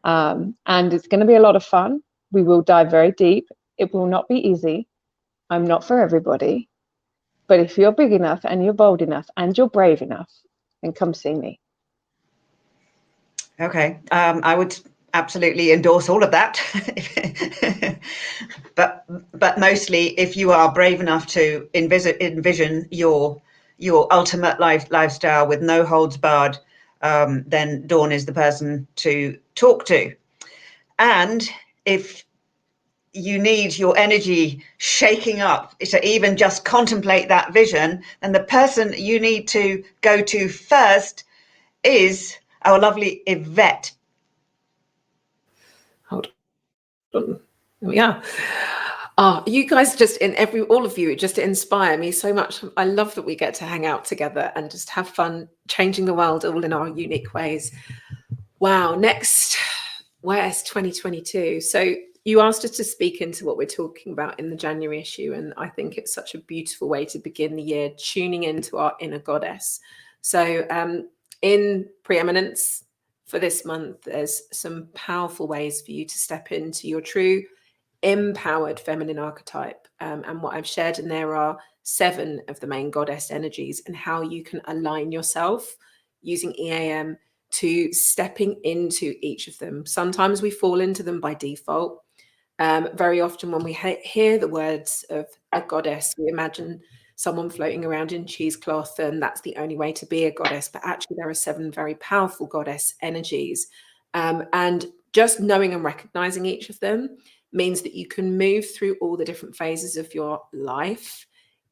And it's going to be a lot of fun. We will dive very deep. It will not be easy. I'm not for everybody. But if you're big enough and you're bold enough and you're brave enough, then come see me. Okay. I would absolutely endorse all of that. but mostly, if you are brave enough to envision your ultimate lifestyle with no holds barred, then Dawn is the person to talk to. And if you need your energy shaking up to even just contemplate that vision, and the person you need to go to first is our lovely Yvette. Hold on. There we are. Oh, you guys just all of you just inspire me so much. I love that we get to hang out together and just have fun changing the world all in our unique ways. Wow. Next, where's 2022? So you asked us to speak into what we're talking about in the January issue, and I think it's such a beautiful way to begin the year, tuning into our inner goddess. So in Preeminence for this month, there's some powerful ways for you to step into your true empowered feminine archetype. And what I've shared in there are 7 of the main goddess energies and how you can align yourself using EAM to stepping into each of them. Sometimes we fall into them by default. Very often when we hear the words of a goddess, we imagine someone floating around in cheesecloth, and that's the only way to be a goddess. But actually there are 7 very powerful goddess energies. And just knowing and recognizing each of them means that you can move through all the different phases of your life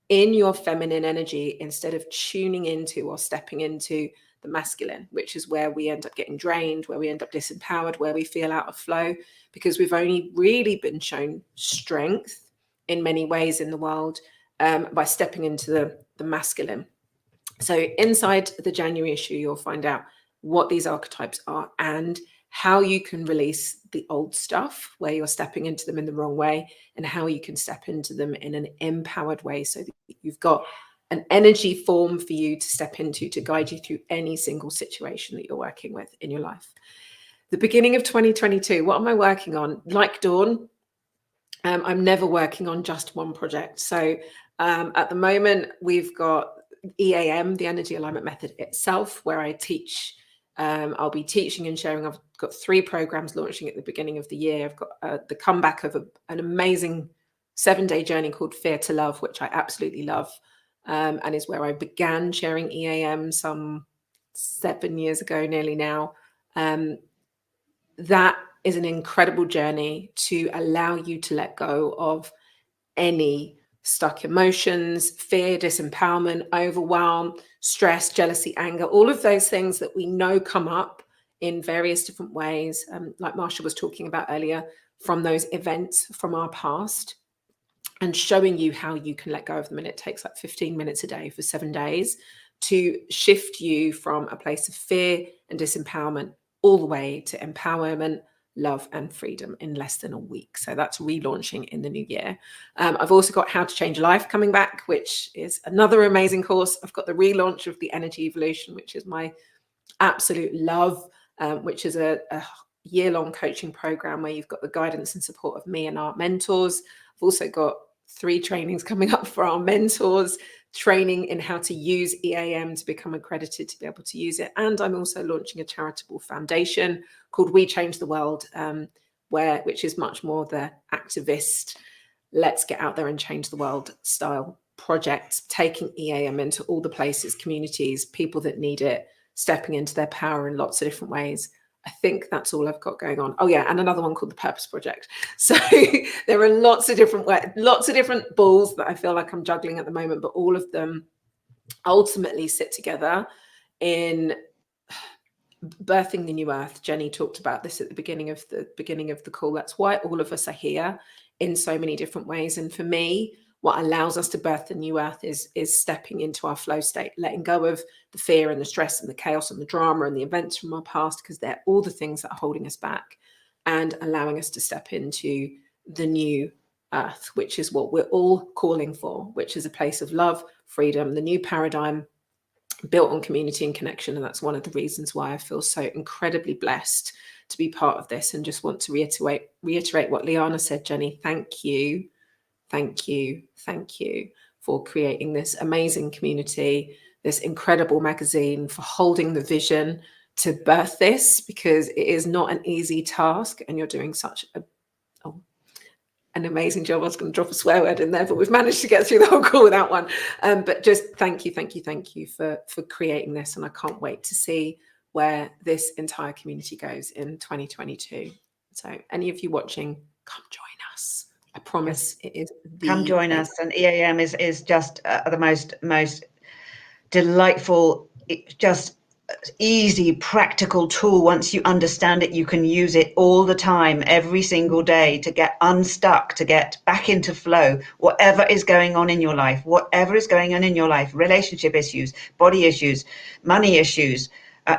in your feminine energy instead of tuning into or stepping into the masculine, which is where we end up getting drained, where we end up disempowered, where we feel out of flow, because we've only really been shown strength in many ways in the world by stepping into the masculine. So inside the January issue, you'll find out what these archetypes are and how you can release the old stuff where you're stepping into them in the wrong way, and how you can step into them in an empowered way so that you've got an energy form for you to step into to guide you through any single situation that you're working with in your life. The beginning of 2022, what am I working on? Like Dawn, I'm never working on just one project. So at the moment, we've got EAM, the Energy Alignment Method itself, where I teach. I'll be teaching and sharing. I've got 3 programs launching at the beginning of the year. I've got the comeback of an amazing 7-day journey called Fear to Love, which I absolutely love. And is where I began sharing EAM some 7 years ago, nearly now. That is an incredible journey to allow you to let go of any stuck emotions, fear, disempowerment, overwhelm, stress, jealousy, anger, all of those things that we know come up in various different ways, like Marsha was talking about earlier, from those events from our past, and showing you how you can let go of them. And it takes like 15 minutes a day for 7 days to shift you from a place of fear and disempowerment all the way to empowerment, love and freedom in less than a week. So that's relaunching in the new year. I've also got How to Change Life coming back, which is another amazing course. I've got the relaunch of the Energy Evolution, which is my absolute love, which is a year-long coaching program where you've got the guidance and support of me and our mentors. I've also got 3 trainings coming up for our mentors, training in how to use EAM to become accredited to be able to use it. And I'm also launching a charitable foundation called We Change the World, which is much more the activist, let's get out there and change the world style project, taking EAM into all the places, communities, people that need it, stepping into their power in lots of different ways. I think that's all I've got going on. Oh yeah, and another one called the Purpose Project. So there are lots of different balls that I feel like I'm juggling at the moment, but all of them ultimately sit together in birthing the new earth. Jenny talked about this at the beginning of the call. That's why all of us are here in so many different ways. And for me, what allows us to birth the new earth is stepping into our flow state, letting go of the fear and the stress and the chaos and the drama and the events from our past, because they're all the things that are holding us back, and allowing us to step into the new earth, which is what we're all calling for, which is a place of love, freedom, the new paradigm built on community and connection. And that's one of the reasons why I feel so incredibly blessed to be part of this. And just want to reiterate what Liana said, Jenny. Thank you for creating this amazing community, this incredible magazine, for holding the vision to birth this, because it is not an easy task, and you're doing such an amazing job. I was going to drop a swear word in there, but we've managed to get through the whole call without one. But just thank you for creating this, and I can't wait to see where this entire community goes in 2022. So any of you watching, come join us. I promise it is. Come join us. And EAM is just the most delightful, just easy, practical tool. Once you understand it, you can use it all the time, every single day, to get unstuck, to get back into flow. Whatever is going on in your life, relationship issues, body issues, money issues,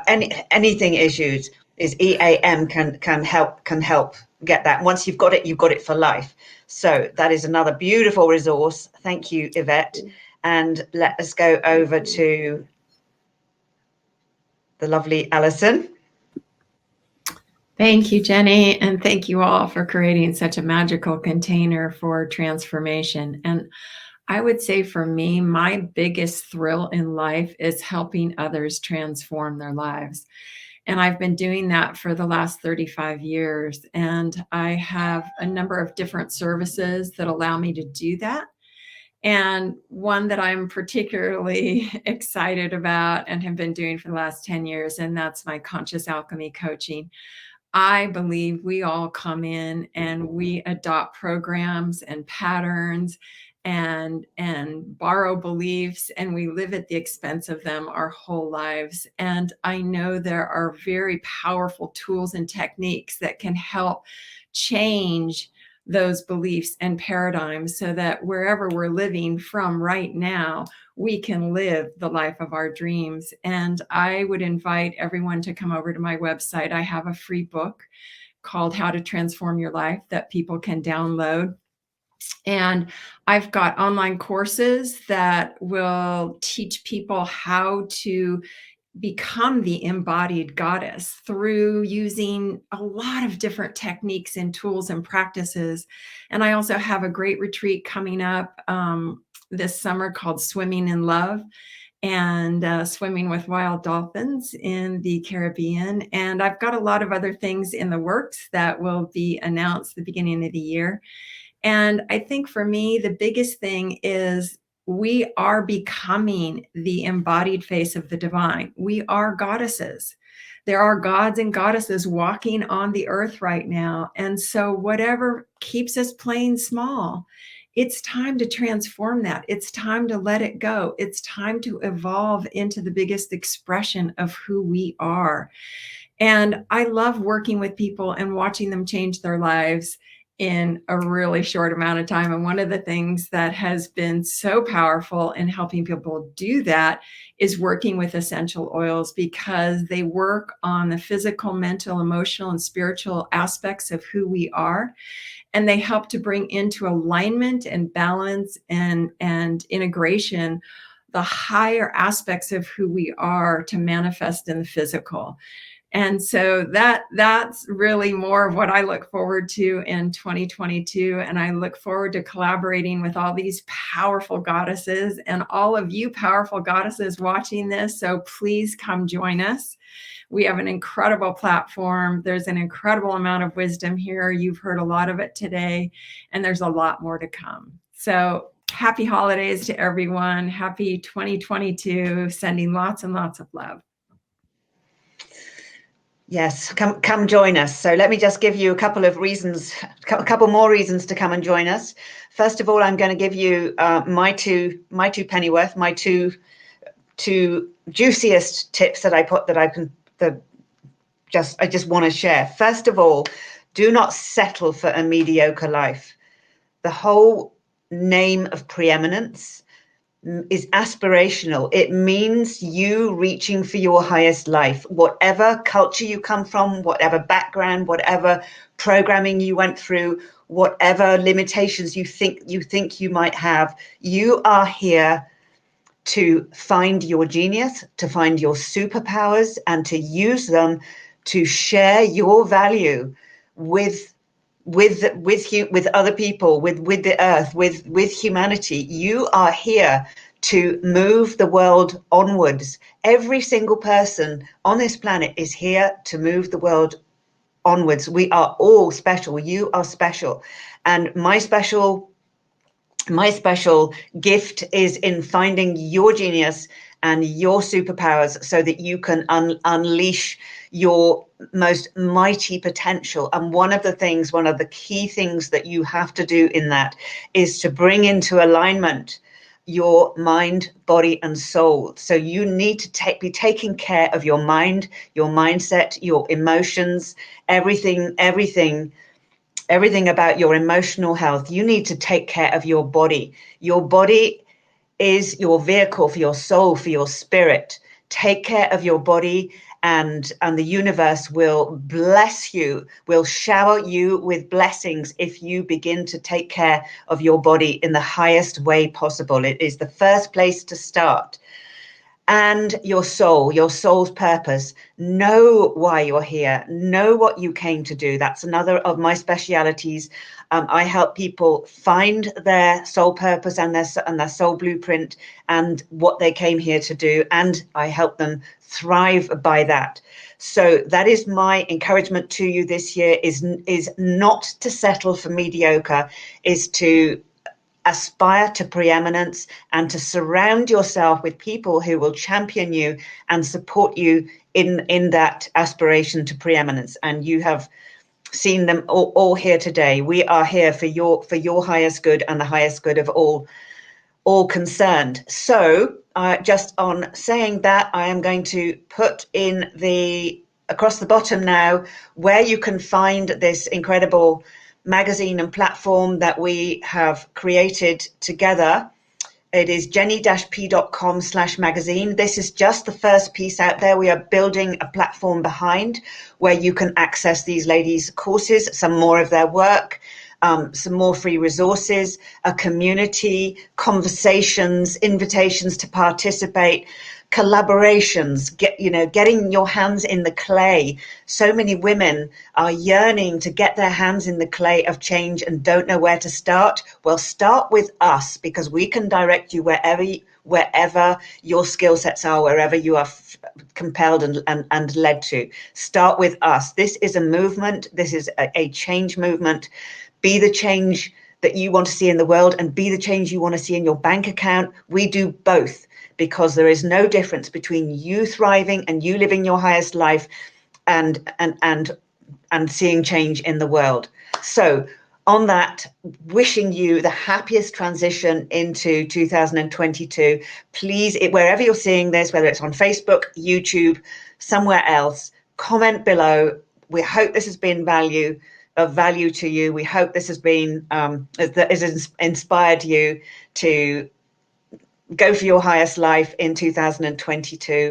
anything issues, is EAM can help get that. Once you've got it for life. So that is another beautiful resource. Thank you, Yvette. And let us go over to the lovely Alison. Thank you, Jenny. And thank you all for creating such a magical container for transformation. And I would say for me, my biggest thrill in life is helping others transform their lives. And I've been doing that for the last 35 years. And I have a number of different services that allow me to do that. And one that I'm particularly excited about and have been doing for the last 10 years, and that's my conscious alchemy coaching. I believe we all come in and we adopt programs and patterns and borrow beliefs, and we live at the expense of them our whole lives. And I know there are very powerful tools and techniques that can help change those beliefs and paradigms so that wherever we're living from right now, we can live the life of our dreams. And I would invite everyone to come over to my website. I have a free book called How to Transform Your Life that people can download. And I've got online courses that will teach people how to become the embodied goddess through using a lot of different techniques and tools and practices. And I also have a great retreat coming up this summer called Swimming in Love, and swimming with wild dolphins in the Caribbean. And I've got a lot of other things in the works that will be announced at the beginning of the year. And I think for me, the biggest thing is we are becoming the embodied face of the divine. We are goddesses. There are gods and goddesses walking on the earth right now. And so whatever keeps us playing small, it's time to transform that. It's time to let it go. It's time to evolve into the biggest expression of who we are. And I love working with people and watching them change their lives in a really short amount of time. And one of the things that has been so powerful in helping people do that is working with essential oils, because they work on the physical, mental, emotional, and spiritual aspects of who we are. And they help to bring into alignment and balance and integration the higher aspects of who we are to manifest in the physical. And so that's really more of what I look forward to in 2022. And I look forward to collaborating with all these powerful goddesses and all of you powerful goddesses watching this. So please come join us. We have an incredible platform. There's an incredible amount of wisdom here. You've heard a lot of it today, and there's a lot more to come. So happy holidays to everyone. Happy 2022. Sending lots and lots of love. Yes, come join us. So let me just give you a couple of reasons, a couple more reasons to come and join us. First of all, I'm going to give you my two pennyworth, my two juiciest tips that I just want to share. First of all, do not settle for a mediocre life. The whole name of preeminence is aspirational. It means you reaching for your highest life. Whatever culture you come from, whatever background, whatever programming you went through, whatever limitations you think you might have, you are here to find your genius, to find your superpowers, and to use them to share your value with other people, with the earth, with humanity. You are here to move the world onwards. Every single person on this planet is here to move the world onwards. We are all special. You are special. And my special gift is in finding your genius and your superpowers so that you can unleash your most mighty potential. And one of the key things that you have to do in that is to bring into alignment your mind, body, and soul. So you need to be taking care of your mind, your mindset, your emotions, everything about your emotional health. You need to take care of your body. Your body is your vehicle for your soul, for your spirit. Take care of your body, and the universe will bless you, will shower you with blessings if you begin to take care of your body in the highest way possible. It is the first place to start. And your soul's purpose. Know why you're here. Know what you came to do. That's another of my specialities. I help people find their soul purpose and their soul blueprint and what they came here to do. And I help them thrive by that. So that is my encouragement to you this year, is not to settle for mediocre, is to aspire to preeminence and to surround yourself with people who will champion you and support you in that aspiration to preeminence. And you have seen them all here today. We are here for your highest good and the highest good of all concerned. So just on saying that, I am going to put in across the bottom now where you can find this incredible magazine and platform that we have created together. It is jenny-p.com/magazine. This is just the first piece out there. We are building a platform behind where you can access these ladies' courses, some more of their work, some more free resources, a community, conversations, invitations to participate, collaborations, getting your hands in the clay. So many women are yearning to get their hands in the clay of change and don't know where to start. Well, start with us, because we can direct you wherever your skill sets are, wherever you are compelled and led to. Start with us. This is a movement. This is a change movement. Be the change that you want to see in the world and be the change you want to see in your bank account. We do both, because there is no difference between you thriving and you living your highest life and seeing change in the world. So on that, wishing you the happiest transition into 2022. Please, wherever you're seeing this, whether it's on Facebook, YouTube, somewhere else, comment below. We hope this has been of value to you. We hope this has been has inspired you to go for your highest life in 2022.